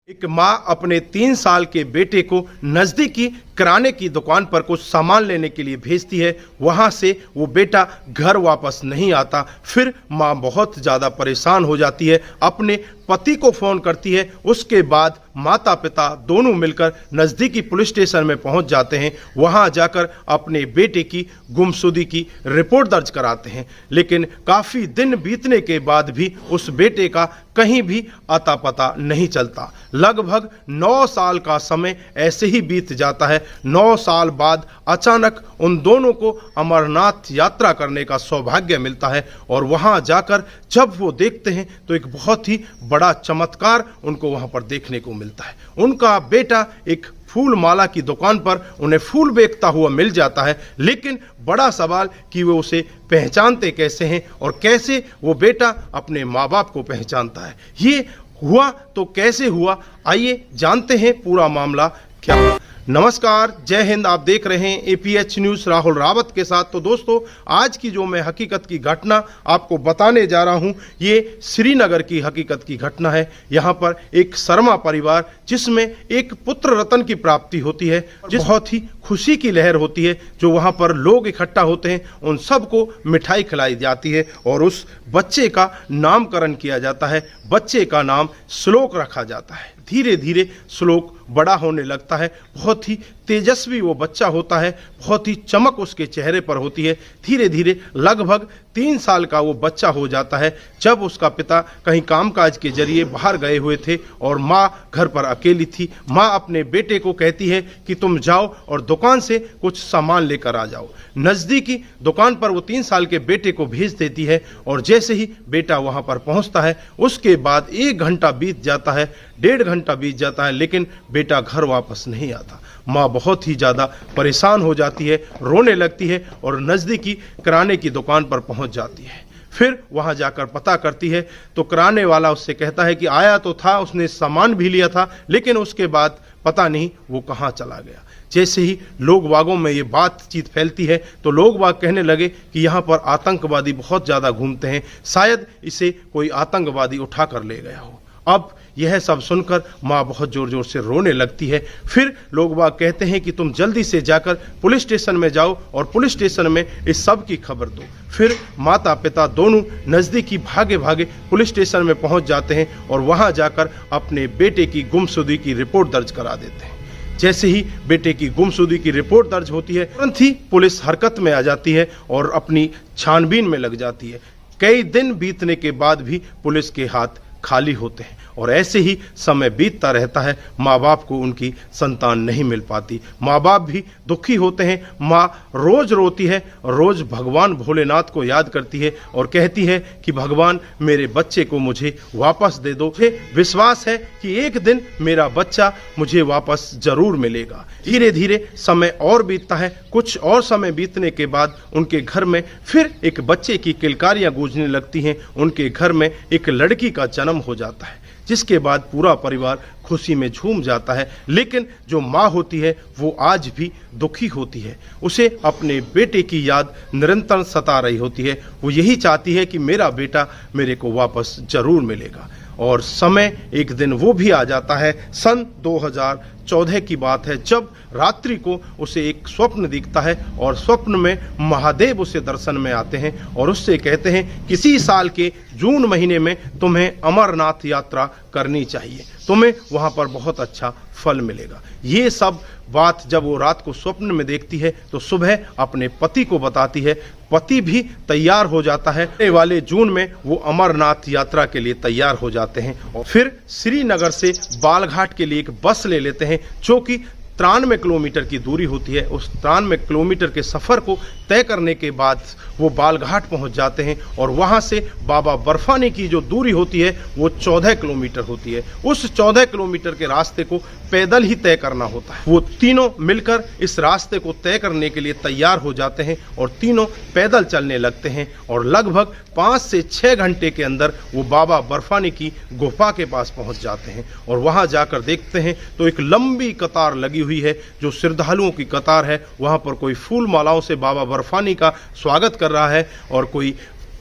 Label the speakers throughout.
Speaker 1: एक माँ अपने 3 साल के बेटे को नजदीकी किराने की दुकान पर कुछ सामान लेने के लिए भेजती है। वहां से वो बेटा घर वापस नहीं आता। फिर माँ बहुत ज़्यादा परेशान हो जाती है, अपने पति को फ़ोन करती है। उसके बाद माता पिता दोनों मिलकर नज़दीकी पुलिस स्टेशन में पहुंच जाते हैं। वहां जाकर अपने बेटे की गुमशुदगी की रिपोर्ट दर्ज कराते हैं। लेकिन काफ़ी दिन बीतने के बाद भी उस बेटे का कहीं भी अता पता नहीं चलता। लगभग 9 साल का समय ऐसे ही बीत जाता है। 9 साल बाद अचानक उन दोनों को अमरनाथ यात्रा करने का सौभाग्य मिलता है और वहां जाकर जब वो देखते हैं तो एक बहुत ही बड़ा चमत्कार उनको वहां पर देखने को मिलता है। उनका बेटा एक फूल माला की दुकान पर उन्हें फूल बेचता हुआ मिल जाता है। लेकिन बड़ा सवाल कि वो उसे पहचानते कैसे हैं और कैसे वो बेटा अपने माँ बाप को पहचानता है। ये हुआ तो कैसे हुआ, आइए जानते हैं पूरा मामला क्या हुआ। नमस्कार, जय हिंद। आप देख रहे हैं APH न्यूज़ राहुल रावत के साथ। तो दोस्तों, आज की जो मैं हकीकत की घटना आपको बताने जा रहा हूं, ये श्रीनगर की हकीकत की घटना है। यहां पर एक शर्मा परिवार, जिसमें एक पुत्र रत्न की प्राप्ति होती है, बहुत ही खुशी की लहर होती है। जो वहां पर लोग इकट्ठा होते हैं, उन सबको मिठाई खिलाई जाती है और उस बच्चे का नामकरण किया जाता है। बच्चे का नाम श्लोक रखा जाता है। धीरे धीरे श्लोक बड़ा होने लगता है। बहुत ही तेजस्वी वो बच्चा होता है, बहुत ही चमक उसके चेहरे पर होती है। धीरे धीरे लगभग 3 साल का वो बच्चा हो जाता है जब उसका पिता कहीं कामकाज के जरिए बाहर गए हुए थे और माँ घर पर अकेली थी। माँ अपने बेटे को कहती है कि तुम जाओ और दुकान से कुछ सामान लेकर आ जाओ। नज़दीकी दुकान पर वो 3 साल के बेटे को भेज देती है और जैसे ही बेटा वहाँ पर पहुँचता है, उसके बाद 1 घंटा बीत जाता है, 1.5 घंटा बीत जाता है, लेकिन बेटा घर वापस नहीं आता। माँ बहुत ही ज़्यादा परेशान हो जाती है, रोने लगती है और नज़दीकी किराने की दुकान पर पहुँच जाती है। फिर वहाँ जाकर पता करती है तो किराने वाला उससे कहता है कि आया तो था, उसने सामान भी लिया था, लेकिन उसके बाद पता नहीं वो कहाँ चला गया। जैसे ही लोग बागों में ये बातचीत फैलती है तो लोग बाग कहने लगे कि यहाँ पर आतंकवादी बहुत ज़्यादा घूमते हैं, शायद इसे कोई आतंकवादी उठा कर ले गया हो। अब यह सब सुनकर माँ बहुत ज़ोर ज़ोर से रोने लगती है। फिर लोग बाग कहते हैं कि तुम जल्दी से जाकर पुलिस स्टेशन में जाओ और पुलिस स्टेशन में इस सब की खबर दो। फिर माता पिता दोनों नज़दीकी भागे भागे पुलिस स्टेशन में पहुंच जाते हैं और वहां जाकर अपने बेटे की गुमशुदगी की रिपोर्ट दर्ज करा देते हैं। जैसे ही बेटे की गुमशुदगी की रिपोर्ट दर्ज होती है, तुरंत ही पुलिस हरकत में आ जाती है और अपनी छानबीन में लग जाती है। कई दिन बीतने के बाद भी पुलिस के हाथ खाली होते हैं और ऐसे ही समय बीतता रहता है। माँ बाप को उनकी संतान नहीं मिल पाती। माँ बाप भी दुखी होते हैं। माँ रोज रोती है, रोज भगवान भोलेनाथ को याद करती है और कहती है कि भगवान मेरे बच्चे को मुझे वापस दे दो। मुझे विश्वास है कि एक दिन मेरा बच्चा मुझे वापस जरूर मिलेगा। धीरे धीरे समय और बीतता है। कुछ और समय बीतने के बाद उनके घर में फिर एक बच्चे की किलकारियां गूंजने लगती हैं। उनके घर में एक लड़की का जन्म हो जाता है, जिसके बाद पूरा परिवार खुशी में झूम जाता है। लेकिन जो माँ होती है वो आज भी दुखी होती है। उसे अपने बेटे की याद निरंतर सता रही होती है। वो यही चाहती है कि मेरा बेटा मेरे को वापस जरूर मिलेगा। और समय एक दिन वो भी आ जाता है। सन 2014 की बात है, जब रात्रि को उसे एक स्वप्न दिखता है और स्वप्न में महादेव उसे दर्शन में आते हैं और उससे कहते हैं किसी साल के जून महीने में तुम्हें अमरनाथ यात्रा करनी चाहिए, तुम्हें वहाँ पर बहुत अच्छा फल मिलेगा। ये सब बात जब वो रात को स्वप्न में देखती है तो सुबह अपने पति को बताती है। पति भी तैयार हो जाता है। आने वाले जून में वो अमरनाथ यात्रा के लिए तैयार हो जाते हैं और फिर श्रीनगर से बालघाट के लिए एक बस ले लेते हैं, जो कि 93 किलोमीटर की दूरी होती है। उस 93 किलोमीटर के सफ़र को तय करने के बाद वो बालघाट पहुंच जाते हैं और वहां से बाबा बर्फानी की जो दूरी होती है वो 14 किलोमीटर होती है। उस 14 किलोमीटर के रास्ते को पैदल ही तय करना होता है। वो तीनों मिलकर इस रास्ते को तय करने के लिए तैयार हो जाते हैं और तीनों पैदल चलने लगते हैं और लगभग 5 से 6 घंटे के अंदर वो बाबा बर्फानी की गुफा के पास पहुंच जाते हैं और वहां जाकर देखते हैं तो एक लंबी कतार लगी हुई है, जो श्रद्धालुओं की कतार है। वहां पर कोई फूल मालाओं से बाबा बर्फानी का स्वागत कर रहा है और कोई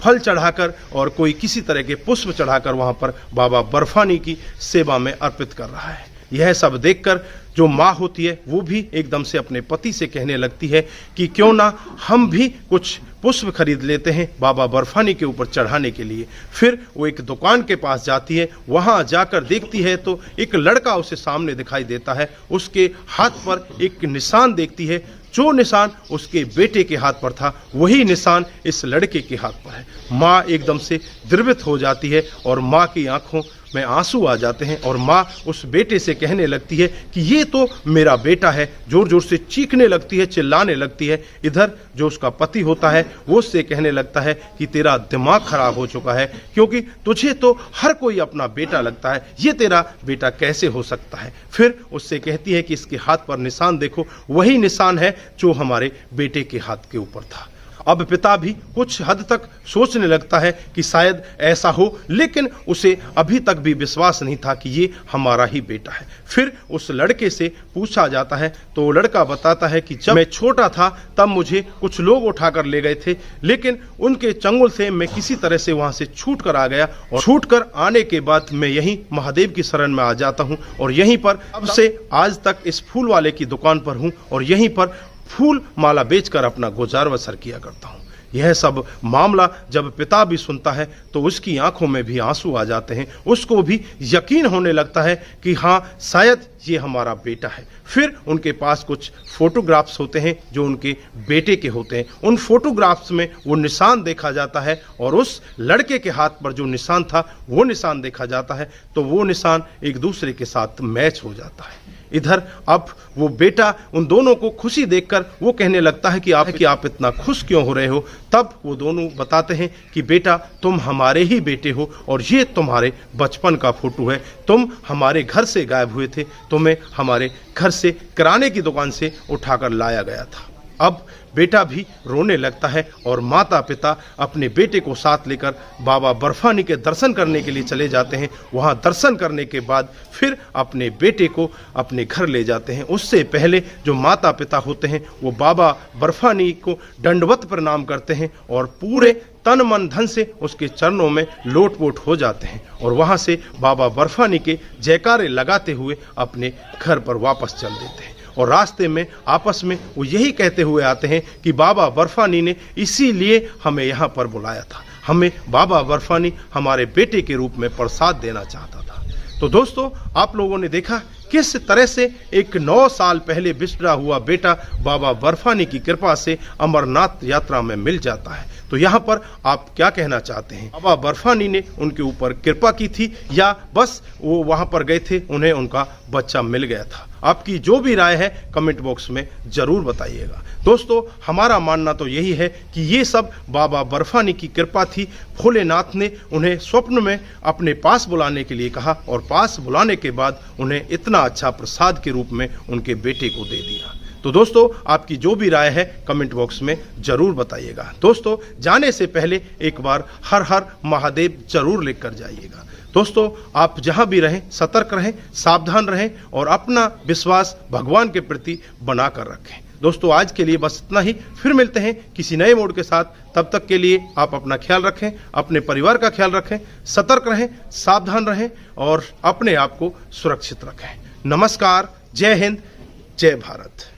Speaker 1: फल चढ़ाकर और कोई किसी तरह के पुष्प चढ़ाकर वहां पर बाबा बर्फानी की सेवा में अर्पित कर रहा है। यह सब देखकर जो माँ होती है वो भी एकदम से अपने पति से कहने लगती है कि क्यों ना हम भी कुछ पुष्प खरीद लेते हैं बाबा बर्फानी के ऊपर चढ़ाने के लिए। फिर वो एक दुकान के पास जाती है, वहां जाकर देखती है तो एक लड़का उसे सामने दिखाई देता है। उसके हाथ पर एक निशान देखती है, जो निशान उसके बेटे के हाथ पर था वही निशान इस लड़के के हाथ पर है। माँ एकदम से द्रवित हो जाती है और माँ की आंखों में आंसू आ जाते हैं और माँ उस बेटे से कहने लगती है कि ये तो मेरा बेटा है। जोर जोर से चीखने लगती है, चिल्लाने लगती है। इधर जो उसका पति होता है वो उससे कहने लगता है कि तेरा दिमाग खराब हो चुका है, क्योंकि तुझे तो हर कोई अपना बेटा लगता है, ये तेरा बेटा कैसे हो सकता है। फिर उससे कहती है कि इसके हाथ पर निशान देखो, वही निशान है जो हमारे बेटे के हाथ के ऊपर था। अब पिता भी कुछ हद तक सोचने लगता है कि शायद ऐसा हो, लेकिन उसे अभी तक भी विश्वास नहीं था कि ये हमारा ही बेटा है। फिर उस लड़के से पूछा जाता है तो लड़का बताता है कि जब मैं छोटा था तब मुझे कुछ लोग उठाकर ले गए थे, लेकिन उनके चंगुल से मैं किसी तरह से वहां से छूट कर आ गया और छूट कर आने के बाद मैं यहीं महादेव की शरण में आ जाता हूं और यहीं पर अब से आज तक इस फूल वाले की दुकान पर हूं और यहीं पर फूल माला बेचकर अपना गुजार बसर किया करता हूं। यह सब मामला जब पिता भी सुनता है तो उसकी आंखों में भी आंसू आ जाते हैं। उसको भी यकीन होने लगता है कि हाँ, शायद ये हमारा बेटा है। फिर उनके पास कुछ फोटोग्राफ्स होते हैं जो उनके बेटे के होते हैं। उन फोटोग्राफ्स में वो निशान देखा जाता है और उस लड़के के हाथ पर जो निशान था वो निशान देखा जाता है, तो वो निशान एक दूसरे के साथ मैच हो जाता है। इधर अब वो बेटा उन दोनों को खुशी देखकर वो कहने लगता है कि आप इतना खुश क्यों हो रहे हो। तब वो दोनों बताते हैं कि बेटा, तुम हमारे ही बेटे हो और ये तुम्हारे बचपन का फोटो है। तुम हमारे घर से गायब हुए थे, तुम्हें हमारे घर से किराने की दुकान से उठाकर लाया गया था। अब बेटा भी रोने लगता है और माता पिता अपने बेटे को साथ लेकर बाबा बर्फानी के दर्शन करने के लिए चले जाते हैं। वहां दर्शन करने के बाद फिर अपने बेटे को अपने घर ले जाते हैं। उससे पहले जो माता पिता होते हैं वो बाबा बर्फानी को दंडवत प्रणाम करते हैं और पूरे तन मन धन से उसके चरणों में लोटपोट हो जाते हैं और वहां से बाबा बर्फानी के जयकारे लगाते हुए अपने घर पर वापस चल देते हैं। और रास्ते में आपस में वो यही कहते हुए आते हैं कि बाबा बर्फानी ने इसीलिए हमें यहाँ पर बुलाया था, हमें बाबा बर्फानी हमारे बेटे के रूप में प्रसाद देना चाहता था। तो दोस्तों, आप लोगों ने देखा किस तरह से एक 9 साल पहले बिछड़ा हुआ बेटा बाबा बर्फानी की कृपा से अमरनाथ यात्रा में मिल जाता है। तो यहाँ पर आप क्या कहना चाहते हैं? बाबा बर्फानी ने उनके ऊपर कृपा की थी या बस वो वहां पर गए थे, उन्हें उनका बच्चा मिल गया था? आपकी जो भी राय है कमेंट बॉक्स में जरूर बताइएगा। दोस्तों, हमारा मानना तो यही है कि ये सब बाबा बर्फानी की कृपा थी। भोलेनाथ ने उन्हें स्वप्न में अपने पास बुलाने के लिए कहा और पास बुलाने के बाद उन्हें इतना अच्छा प्रसाद के रूप में उनके बेटे को दे दिया। तो दोस्तों, आपकी जो भी राय है कमेंट बॉक्स में जरूर बताइएगा। दोस्तों, जाने से पहले एक बार हर हर महादेव जरूर लिखकर जाइएगा। दोस्तों, आप जहां भी रहें सतर्क रहें, सावधान रहें और अपना विश्वास भगवान के प्रति बनाकर रखें। दोस्तों, आज के लिए बस इतना ही। फिर मिलते हैं किसी नए मोड के साथ। तब तक के लिए आप अपना ख्याल रखें, अपने परिवार का ख्याल रखें, सतर्क रहें, सावधान रहें और अपने आप को सुरक्षित रखें। नमस्कार, जय हिंद, जय भारत।